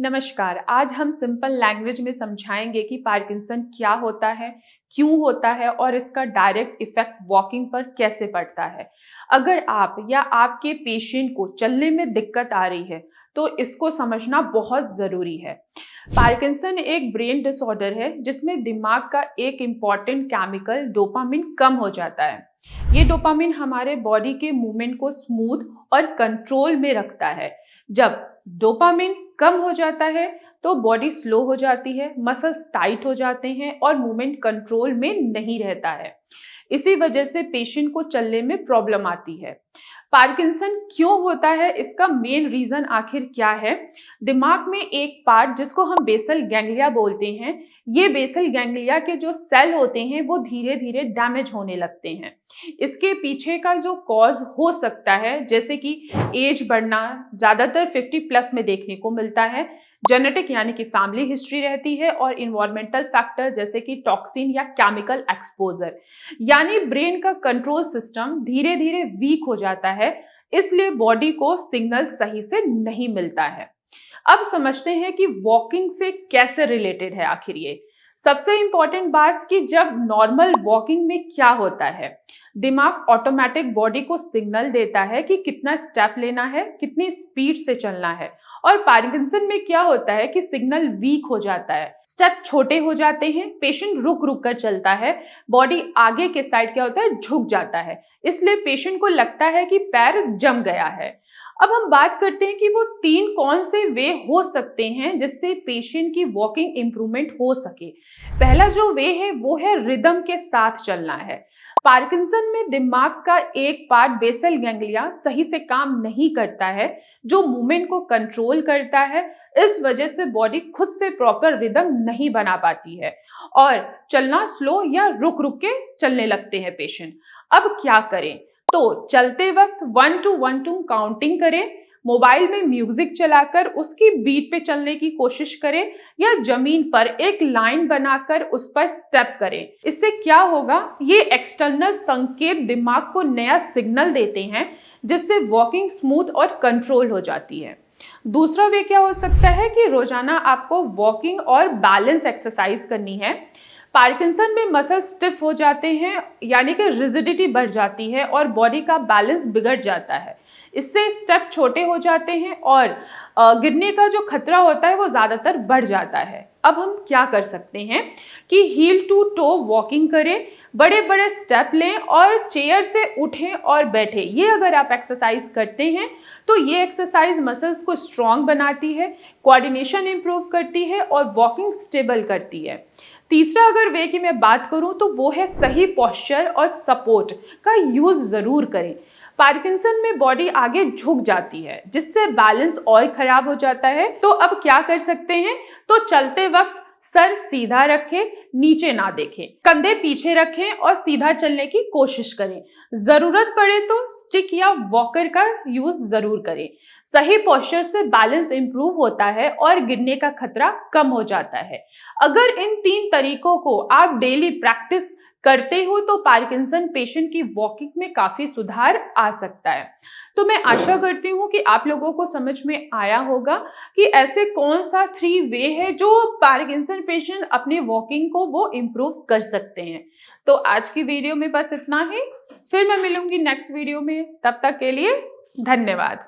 नमस्कार। आज हम सिंपल लैंग्वेज में समझाएंगे कि पार्किंसन क्या होता है, क्यों होता है और इसका डायरेक्ट इफेक्ट वॉकिंग पर कैसे पड़ता है। अगर आप या आपके पेशेंट को चलने में दिक्कत आ रही है तो इसको समझना बहुत ज़रूरी है। पार्किंसन एक ब्रेन डिसऑर्डर है जिसमें दिमाग का एक इम्पॉर्टेंट केमिकल डोपामिन कम हो जाता है। ये डोपामिन हमारे बॉडी के मूवमेंट को स्मूथ और कंट्रोल में रखता है। जब डोपामिन कम हो जाता है तो बॉडी स्लो हो जाती है, मसल्स टाइट हो जाते हैं और मूवमेंट कंट्रोल में नहीं रहता है। इसी वजह से पेशेंट को चलने में प्रॉब्लम आती है। पार्किंसन क्यों होता है, इसका मेन रीजन आखिर क्या है? दिमाग में एक पार्ट जिसको हम बेसल गैंग्लिया बोलते हैं, ये बेसल गैंग्लिया के जो सेल होते हैं वो धीरे धीरे डैमेज होने लगते हैं। इसके पीछे का जो कॉज हो सकता है, जैसे कि एज बढ़ना, ज़्यादातर 50+ में देखने को मिलता है, जेनेटिक यानी कि फैमिली हिस्ट्री रहती है, और इन्वायरमेंटल फैक्टर जैसे कि टॉक्सिन या केमिकल एक्सपोजर। यानी ब्रेन का कंट्रोल सिस्टम धीरे धीरे वीक हो जाता है, इसलिए बॉडी को सिग्नल सही से नहीं मिलता है। अब समझते हैं कि वॉकिंग से कैसे रिलेटेड है आखिर ये। सबसे इंपॉर्टेंट बात कि जब नॉर्मल वॉकिंग में क्या होता है, दिमाग ऑटोमेटिक बॉडी को सिग्नल देता है कि कितना स्टेप लेना है, कितनी स्पीड से चलना है। और पार्किंसन में क्या होता है कि सिग्नल वीक हो जाता है, स्टेप छोटे हो जाते हैं, पेशेंट रुक रुक कर चलता है, बॉडी आगे के साइड क्या होता है, झुक जाता है। इसलिए पेशेंट को लगता है कि पैर जम गया है। अब हम बात करते हैं कि वो 3 कौन से वे हो सकते हैं जिससे पेशेंट की वॉकिंग इंप्रूवमेंट हो सके। पहला जो वे है वो है रिदम के साथ चलना है। पार्किंसन में दिमाग का एक पार्ट बेसल गैंग्लिया सही से काम नहीं करता है, जो मूवमेंट को कंट्रोल करता है। इस वजह से बॉडी खुद से प्रॉपर रिदम नहीं बना पाती है और चलना स्लो या रुक रुक के चलने लगते हैं पेशेंट। अब क्या करें? तो चलते वक्त 1 to 1 2 काउंटिंग करें, मोबाइल में म्यूजिक चलाकर उसकी बीट पे चलने की कोशिश करें, या जमीन पर एक लाइन बनाकर उस पर स्टेप करें। इससे क्या होगा, ये एक्सटर्नल संकेत दिमाग को नया सिग्नल देते हैं जिससे वॉकिंग स्मूथ और कंट्रोल हो जाती है। दूसरा वे क्या हो सकता है कि रोजाना आपको वॉकिंग और बैलेंस एक्सरसाइज करनी है। पार्किंसन में मसल स्टिफ हो जाते हैं, यानी कि रिजिडिटी बढ़ जाती है और बॉडी का बैलेंस बिगड़ जाता है। इससे स्टेप छोटे हो जाते हैं और गिरने का जो खतरा होता है वो ज़्यादातर बढ़ जाता है। अब हम क्या कर सकते हैं कि हील टू टो वॉकिंग करें, बड़े बड़े स्टेप लें और चेयर से उठें और बैठें। ये अगर आप एक्सरसाइज करते हैं तो ये एक्सरसाइज मसल्स को स्ट्रॉन्ग बनाती है, कोऑर्डिनेशन इंप्रूव करती है और वॉकिंग स्टेबल करती है। तीसरा अगर वे की मैं बात करूं तो वो है सही पोस्चर और सपोर्ट का यूज जरूर करें। पार्किंसन में बॉडी आगे झुक जाती है जिससे बैलेंस और खराब हो जाता है। तो अब क्या कर सकते हैं? तो चलते वक्त सर सीधा रखें, नीचे ना देखें, कंधे पीछे रखें और सीधा चलने की कोशिश करें। जरूरत पड़े तो स्टिक या वॉकर का यूज जरूर करें। सही पोस्चर से बैलेंस इंप्रूव होता है और गिरने का खतरा कम हो जाता है। अगर इन 3 तरीकों को आप डेली प्रैक्टिस करते हो तो पार्किंसन पेशेंट की वॉकिंग में काफी सुधार आ सकता है। तो मैं आशा करती हूँ कि आप लोगों को समझ में आया होगा कि ऐसे कौन सा 3 वे है जो पार्किंसन पेशेंट अपने वॉकिंग को वो इम्प्रूव कर सकते हैं। तो आज की वीडियो में बस इतना ही, फिर मैं मिलूंगी नेक्स्ट वीडियो में। तब तक के लिए धन्यवाद।